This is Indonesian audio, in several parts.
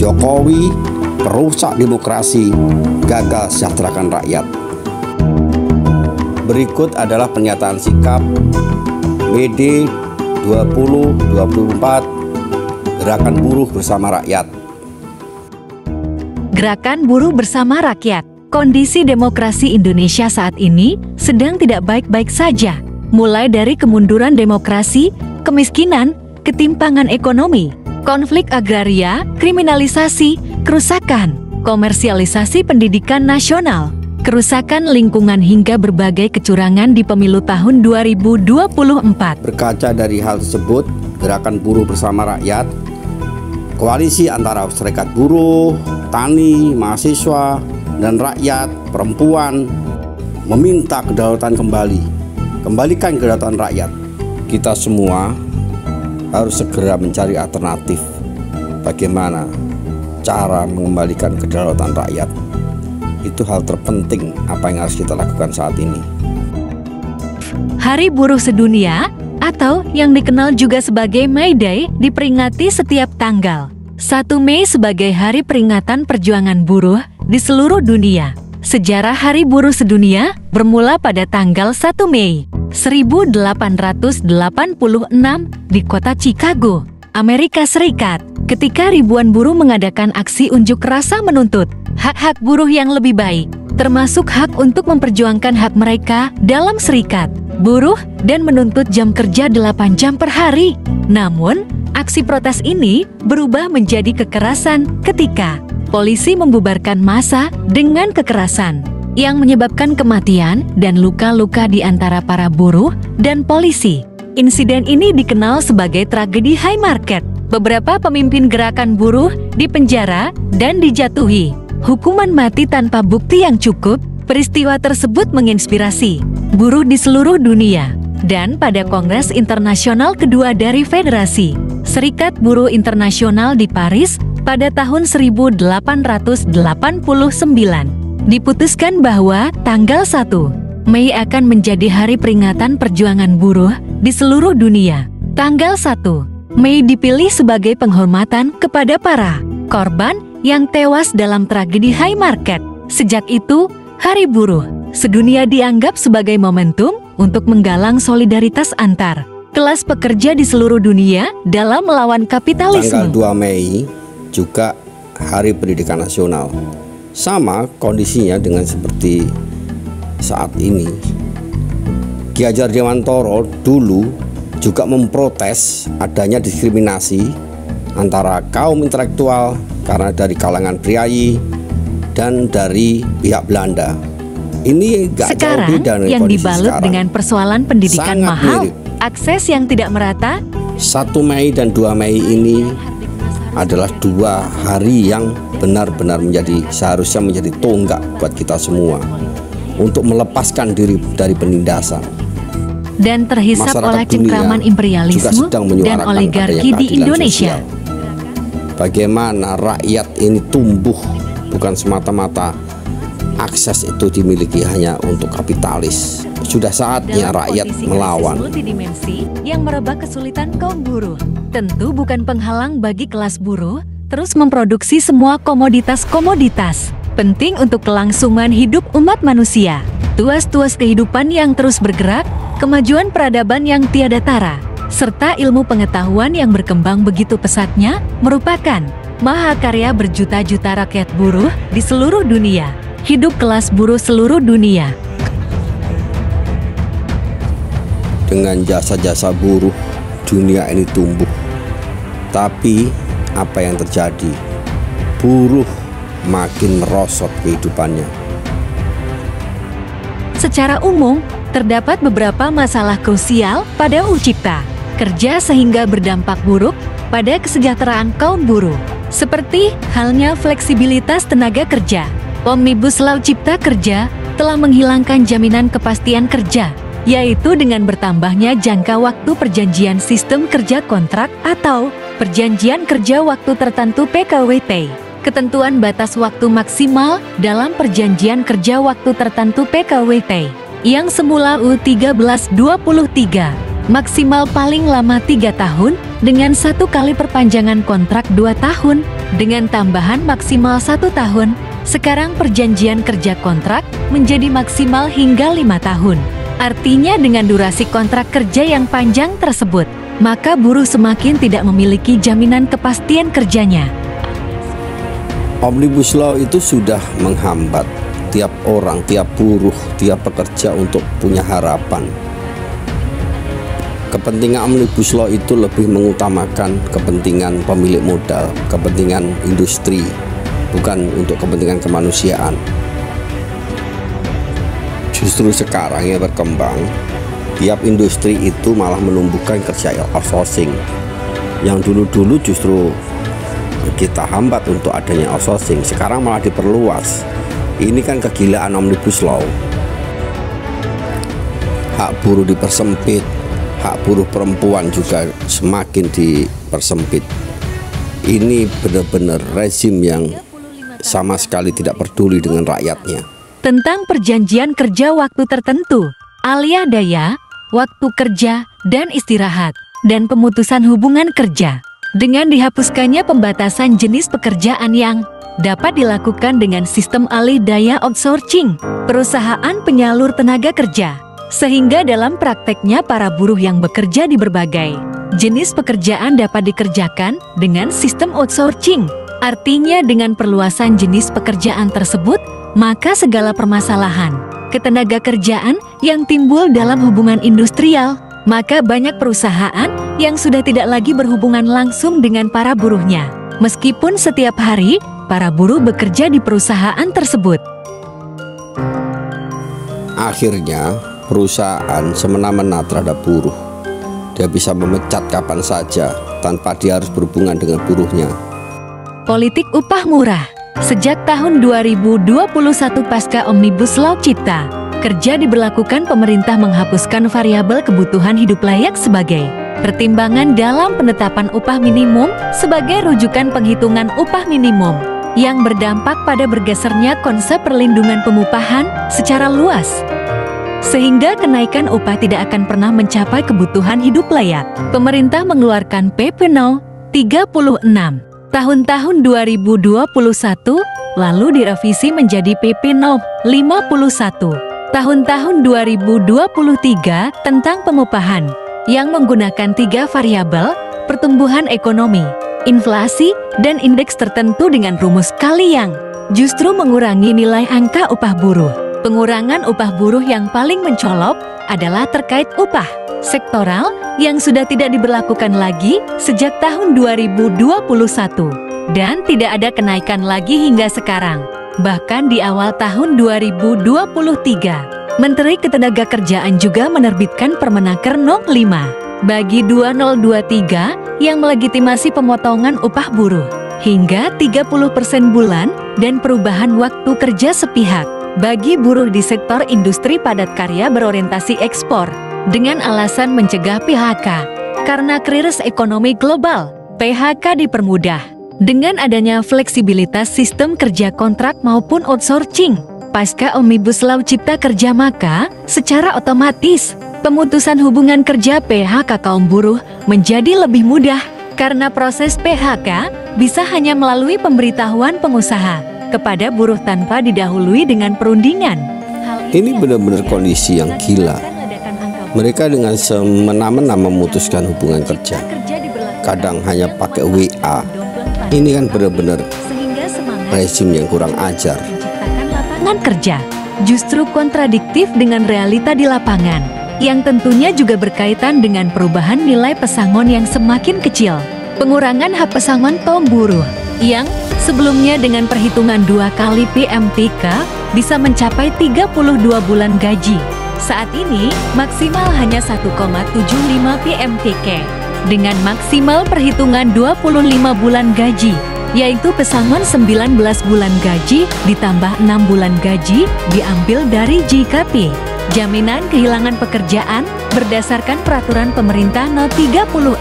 Jokowi perusak demokrasi, gagal sejahterakan rakyat. Berikut adalah pernyataan sikap Mei Day 2024 Gerakan Buruh Bersama Rakyat. Gerakan Buruh Bersama Rakyat. Kondisi demokrasi Indonesia saat ini sedang tidak baik-baik saja. Mulai dari kemunduran demokrasi, kemiskinan, ketimpangan ekonomi, konflik agraria, kriminalisasi, kerusakan, komersialisasi pendidikan nasional, kerusakan lingkungan hingga berbagai kecurangan di pemilu tahun 2024. Berkaca dari hal tersebut, Gerakan Buruh Bersama Rakyat, koalisi antara serikat buruh, tani, mahasiswa, dan rakyat, perempuan, meminta kedaulatan kembali. Kembalikan kedaulatan rakyat. Kita semua harus segera mencari alternatif bagaimana cara mengembalikan kedaulatan rakyat. Itu hal terpenting apa yang harus kita lakukan saat ini. Hari Buruh Sedunia atau yang dikenal juga sebagai May Day diperingati setiap tanggal 1 Mei sebagai hari peringatan perjuangan buruh di seluruh dunia. Sejarah Hari Buruh Sedunia bermula pada tanggal 1 Mei 1886 di kota Chicago, Amerika Serikat, ketika ribuan buruh mengadakan aksi unjuk rasa menuntut hak-hak buruh yang lebih baik, termasuk hak untuk memperjuangkan hak mereka dalam serikat buruh dan menuntut jam kerja 8 jam per hari. Namun, aksi protes ini berubah menjadi kekerasan ketika polisi membubarkan massa dengan kekerasan yang menyebabkan kematian dan luka-luka di antara para buruh dan polisi. Insiden ini dikenal sebagai tragedi Haymarket. Beberapa pemimpin gerakan buruh dipenjara dan dijatuhi hukuman mati tanpa bukti yang cukup. Peristiwa tersebut menginspirasi buruh di seluruh dunia. Dan pada Kongres Internasional kedua dari Federasi Serikat Buruh Internasional di Paris pada tahun 1889, diputuskan bahwa tanggal 1 Mei akan menjadi hari peringatan perjuangan buruh di seluruh dunia. Tanggal 1 Mei dipilih sebagai penghormatan kepada para korban yang tewas dalam tragedi Haymarket. Sejak itu, Hari Buruh Sedunia dianggap sebagai momentum untuk menggalang solidaritas antar kelas pekerja di seluruh dunia dalam melawan kapitalisme. Tanggal 2 Mei juga Hari Pendidikan Nasional. Sama kondisinya dengan seperti saat ini. Ki Hajar Dewantoro dulu juga memprotes adanya diskriminasi antara kaum intelektual karena dari kalangan priayi dan dari pihak Belanda. Ini gak jauh beda dengan yang kondisi dibalut sekarang. Dengan persoalan pendidikan Sangat mahal, mirip. akses yang tidak merata. 1 Mei dan 2 Mei ini adalah dua hari yang benar-benar seharusnya menjadi tonggak buat kita semua untuk melepaskan diri dari penindasan. Dan terhisap Masyarakat oleh cengkraman imperialisme dan oligarki di Indonesia. Sosial. Bagaimana rakyat ini tumbuh bukan semata-mata akses itu dimiliki hanya untuk kapitalis. Sudah saatnya rakyat melawan. Multidimensi yang merebak kesulitan kaum buruh tentu bukan penghalang bagi kelas buruh terus memproduksi semua komoditas-komoditas penting untuk kelangsungan hidup umat manusia. Tuas-tuas kehidupan yang terus bergerak, kemajuan peradaban yang tiada tara, serta ilmu pengetahuan yang berkembang begitu pesatnya merupakan mahakarya berjuta-juta rakyat buruh di seluruh dunia. Hidup kelas buruh seluruh dunia. Dengan jasa-jasa buruh, dunia ini tumbuh. Tapi apa yang terjadi? Buruh makin merosot kehidupannya. Secara umum, terdapat beberapa masalah krusial pada UU Cipta Kerja sehingga berdampak buruk pada kesejahteraan kaum buruh. Seperti halnya fleksibilitas tenaga kerja. Omnibus Law Cipta Kerja telah menghilangkan jaminan kepastian kerja, yaitu dengan bertambahnya jangka waktu perjanjian sistem kerja kontrak atau perjanjian kerja waktu tertentu PKWT. Ketentuan batas waktu maksimal dalam perjanjian kerja waktu tertentu PKWT yang semula UU 1323 maksimal paling lama 3 tahun dengan 1 kali perpanjangan kontrak 2 tahun Dengan tambahan maksimal 1 tahun, sekarang perjanjian kerja kontrak menjadi maksimal hingga 5 tahun. Artinya dengan durasi kontrak kerja yang panjang tersebut, maka buruh semakin tidak memiliki jaminan kepastian kerjanya. Omnibus Law itu sudah menghambat tiap orang, tiap buruh, tiap pekerja untuk punya harapan. Kepentingan Omnibus Law itu lebih mengutamakan kepentingan pemilik modal, kepentingan industri, bukan untuk kepentingan kemanusiaan. Justru sekarang yang berkembang, tiap industri itu malah menumbuhkan kerja outsourcing. Yang dulu-dulu justru kita hambat untuk adanya outsourcing, sekarang malah diperluas. Ini kan kegilaan Omnibus Law. Hak buruh dipersempit, hak buruh perempuan juga semakin dipersempit. Ini benar-benar rezim yang sama sekali tidak peduli dengan rakyatnya. Tentang perjanjian kerja waktu tertentu, alih daya, waktu kerja, dan istirahat, dan pemutusan hubungan kerja. Dengan dihapuskannya pembatasan jenis pekerjaan yang dapat dilakukan dengan sistem alih daya outsourcing, perusahaan penyalur tenaga kerja. Sehingga dalam prakteknya para buruh yang bekerja di berbagai jenis pekerjaan dapat dikerjakan dengan sistem outsourcing. Artinya dengan perluasan jenis pekerjaan tersebut, maka segala permasalahan ketenaga kerjaan yang timbul dalam hubungan industrial, maka banyak perusahaan yang sudah tidak lagi berhubungan langsung dengan para buruhnya. Meskipun setiap hari para buruh bekerja di perusahaan tersebut. Akhirnya perusahaan semena-mena terhadap buruh. Dia bisa memecat kapan saja tanpa dia harus berhubungan dengan buruhnya. Politik upah murah. Sejak tahun 2021 pasca Omnibus Law Cipta Kerja diberlakukan, pemerintah menghapuskan variabel kebutuhan hidup layak sebagai pertimbangan dalam penetapan upah minimum sebagai rujukan penghitungan upah minimum, yang berdampak pada bergesernya konsep perlindungan pengupahan secara luas. Sehingga kenaikan upah tidak akan pernah mencapai kebutuhan hidup layak. Pemerintah mengeluarkan PP No. 36 tahun 2021, lalu direvisi menjadi PP No. 51 tahun 2023 tentang pengupahan, yang menggunakan 3 variabel, pertumbuhan ekonomi, inflasi, dan indeks tertentu dengan rumus kali yang justru mengurangi nilai angka upah buruh. Pengurangan upah buruh yang paling mencolok adalah terkait upah sektoral yang sudah tidak diberlakukan lagi sejak tahun 2021 dan tidak ada kenaikan lagi hingga sekarang. Bahkan di awal tahun 2023, Menteri Ketenagakerjaan juga menerbitkan Permenaker No. 5 bagi 2023 yang melegitimasi pemotongan upah buruh hingga 30% bulan dan perubahan waktu kerja sepihak bagi buruh di sektor industri padat karya berorientasi ekspor dengan alasan mencegah PHK karena krisis ekonomi global. PHK dipermudah dengan adanya fleksibilitas sistem kerja kontrak maupun outsourcing. Pasca Omnibus Law Cipta Kerja, maka secara otomatis pemutusan hubungan kerja PHK kaum buruh menjadi lebih mudah karena proses PHK bisa hanya melalui pemberitahuan pengusaha kepada buruh tanpa didahului dengan perundingan. Ini benar-benar kondisi yang gila. Mereka dengan semena-mena memutuskan hubungan kerja. Kadang hanya pakai WA. Ini kan benar-benar rezim yang kurang ajar. Lapangan kerja justru kontradiktif dengan realita di lapangan, yang tentunya juga berkaitan dengan perubahan nilai pesangon yang semakin kecil. Pengurangan hak pesangon kaum buruh yang sebelumnya dengan perhitungan 2 kali PMTK bisa mencapai 32 bulan gaji. Saat ini maksimal hanya 1,75 PMTK dengan maksimal perhitungan 25 bulan gaji, yaitu pesangon 19 bulan gaji ditambah 6 bulan gaji diambil dari JKP, jaminan kehilangan pekerjaan berdasarkan peraturan pemerintah No. 36.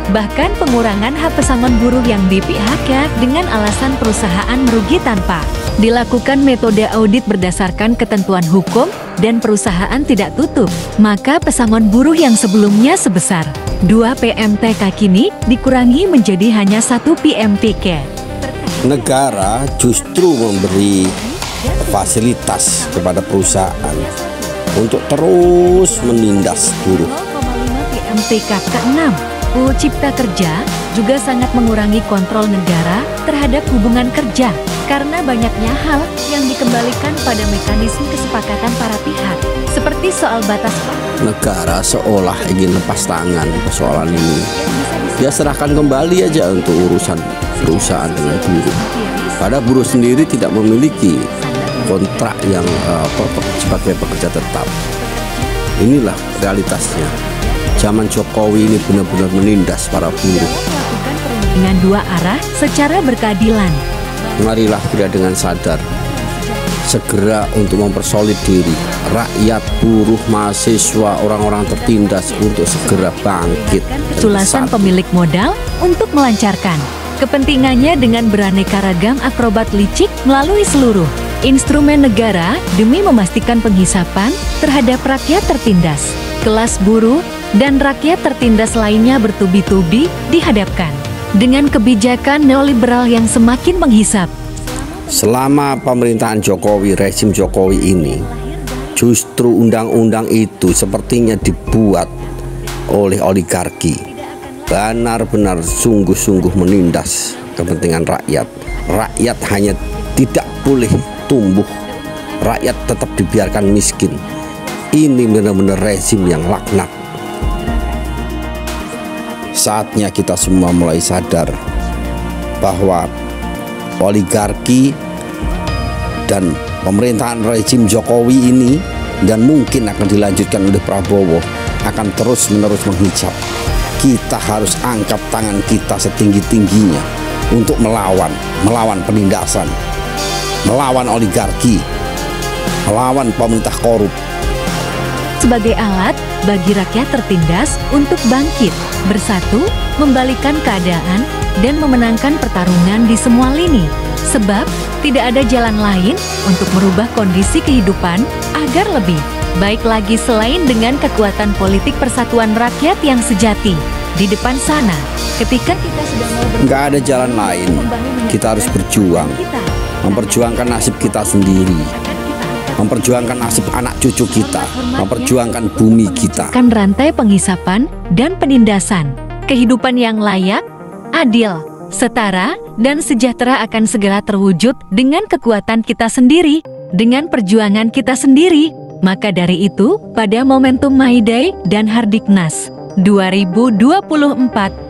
Bahkan pengurangan hak pesangon buruh yang di-PHK dengan alasan perusahaan merugi tanpa dilakukan metode audit berdasarkan ketentuan hukum dan perusahaan tidak tutup, maka pesangon buruh yang sebelumnya sebesar 2 PMTK kini dikurangi menjadi hanya 1 PMTK. Negara justru memberi fasilitas kepada perusahaan untuk terus menindas buruh. 0,5 PMTK ke-6 UU Cipta Kerja juga sangat mengurangi kontrol negara terhadap hubungan kerja karena banyaknya hal yang dikembalikan pada mekanisme kesepakatan para pihak, seperti soal batas waktu. Negara seolah ingin lepas tangan persoalan ini. Dia serahkan kembali aja untuk urusan perusahaan dengan buruh. Padahal buruh sendiri tidak memiliki kontrak yang sebagai pekerja tetap. Inilah realitasnya. Zaman Jokowi ini benar-benar menindas para buruh. Melakukan perundingan dua arah secara berkeadilan. Marilah kita dengan sadar segera untuk mempersolid diri. Rakyat, buruh, mahasiswa, orang-orang tertindas untuk segera bangkit. Culasan pemilik modal untuk melancarkan kepentingannya dengan beraneka ragam akrobat licik melalui seluruh instrumen negara demi memastikan penghisapan terhadap rakyat tertindas. Kelas buruh dan rakyat tertindas lainnya bertubi-tubi dihadapkan dengan kebijakan neoliberal yang semakin menghisap. Selama pemerintahan Jokowi, rezim Jokowi ini, justru undang-undang itu sepertinya dibuat oleh oligarki. Benar-benar sungguh-sungguh menindas kepentingan rakyat. Rakyat hanya tidak boleh tumbuh, rakyat tetap dibiarkan miskin. Ini benar-benar rezim yang laknat. Saatnya kita semua mulai sadar bahwa oligarki dan pemerintahan rezim Jokowi ini, dan mungkin akan dilanjutkan oleh Prabowo, akan terus-menerus menghijab. Kita harus angkat tangan kita setinggi-tingginya untuk melawan penindasan, melawan oligarki, melawan pemerintah korup. Sebagai alat bagi rakyat tertindas untuk bangkit, bersatu, membalikan keadaan, dan memenangkan pertarungan di semua lini. Sebab, tidak ada jalan lain untuk merubah kondisi kehidupan agar lebih baik lagi selain dengan kekuatan politik persatuan rakyat yang sejati. Di depan sana, ketika kita sedang nggak ada jalan lain, kita harus berjuang, memperjuangkan nasib kita sendiri, memperjuangkan nasib anak cucu kita, memperjuangkan bumi kita. Kan rantai penghisapan dan penindasan, kehidupan yang layak, adil, setara, dan sejahtera akan segera terwujud dengan kekuatan kita sendiri, dengan perjuangan kita sendiri. Maka dari itu, pada momentum May Day dan Hardiknas 2024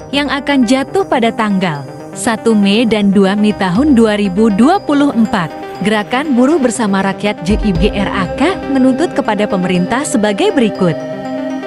yang akan jatuh pada tanggal 1 Mei dan 2 Mei tahun 2024, Gerakan Buruh Bersama Rakyat GIBRAK menuntut kepada pemerintah sebagai berikut.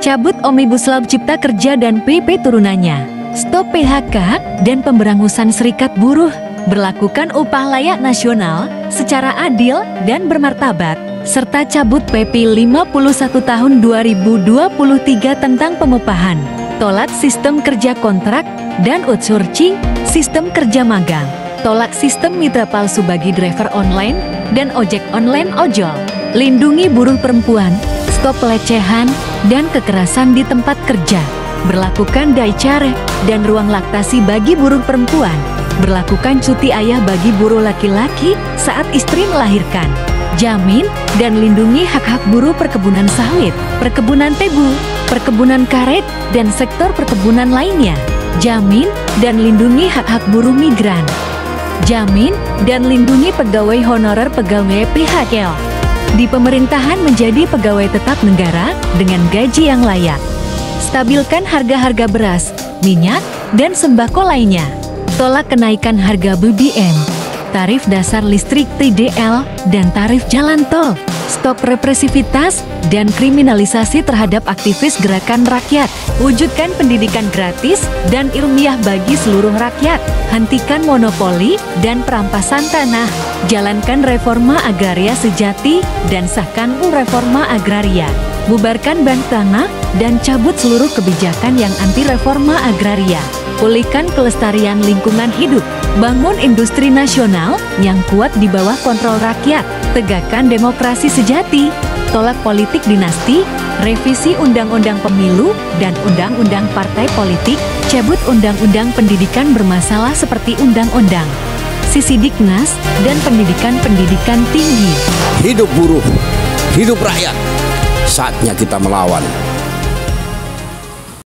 Cabut Omnibus Law Cipta Kerja dan PP turunannya. Stop PHK dan pemberangusan serikat buruh. Berlakukan upah layak nasional secara adil dan bermartabat. Serta cabut PP 51 tahun 2023 tentang pengupahan. Tolak sistem kerja kontrak dan outsourcing sistem kerja magang. Tolak sistem mitra palsu bagi driver online dan ojek online ojol. Lindungi buruh perempuan, stop pelecehan dan kekerasan di tempat kerja. Berlakukan daycare dan ruang laktasi bagi buruh perempuan. Berlakukan cuti ayah bagi buruh laki-laki saat istri melahirkan. Jamin dan lindungi hak-hak buruh perkebunan sawit, perkebunan tebu, perkebunan karet, dan sektor perkebunan lainnya. Jamin dan lindungi hak-hak buruh migran. Jamin dan lindungi pegawai honorer pegawai PHK di pemerintahan menjadi pegawai tetap negara dengan gaji yang layak. Stabilkan harga-harga beras, minyak, dan sembako lainnya. Tolak kenaikan harga BBM, tarif dasar listrik TDL, dan tarif jalan tol. Stop represivitas dan kriminalisasi terhadap aktivis gerakan rakyat. Wujudkan pendidikan gratis dan ilmiah bagi seluruh rakyat. Hentikan monopoli dan perampasan tanah. Jalankan reforma agraria sejati dan sahkan reforma agraria. Bubarkan bank tanah dan cabut seluruh kebijakan yang anti reforma agraria. Pulihkan kelestarian lingkungan hidup. Bangun industri nasional yang kuat di bawah kontrol rakyat. Tegakkan demokrasi sejati. Tolak politik dinasti. Revisi Undang-Undang Pemilu dan Undang-Undang Partai Politik. Cabut Undang-Undang Pendidikan bermasalah seperti Undang-Undang Sisidiknas, dan pendidikan-pendidikan tinggi. Hidup buruh, hidup rakyat. Saatnya kita melawan.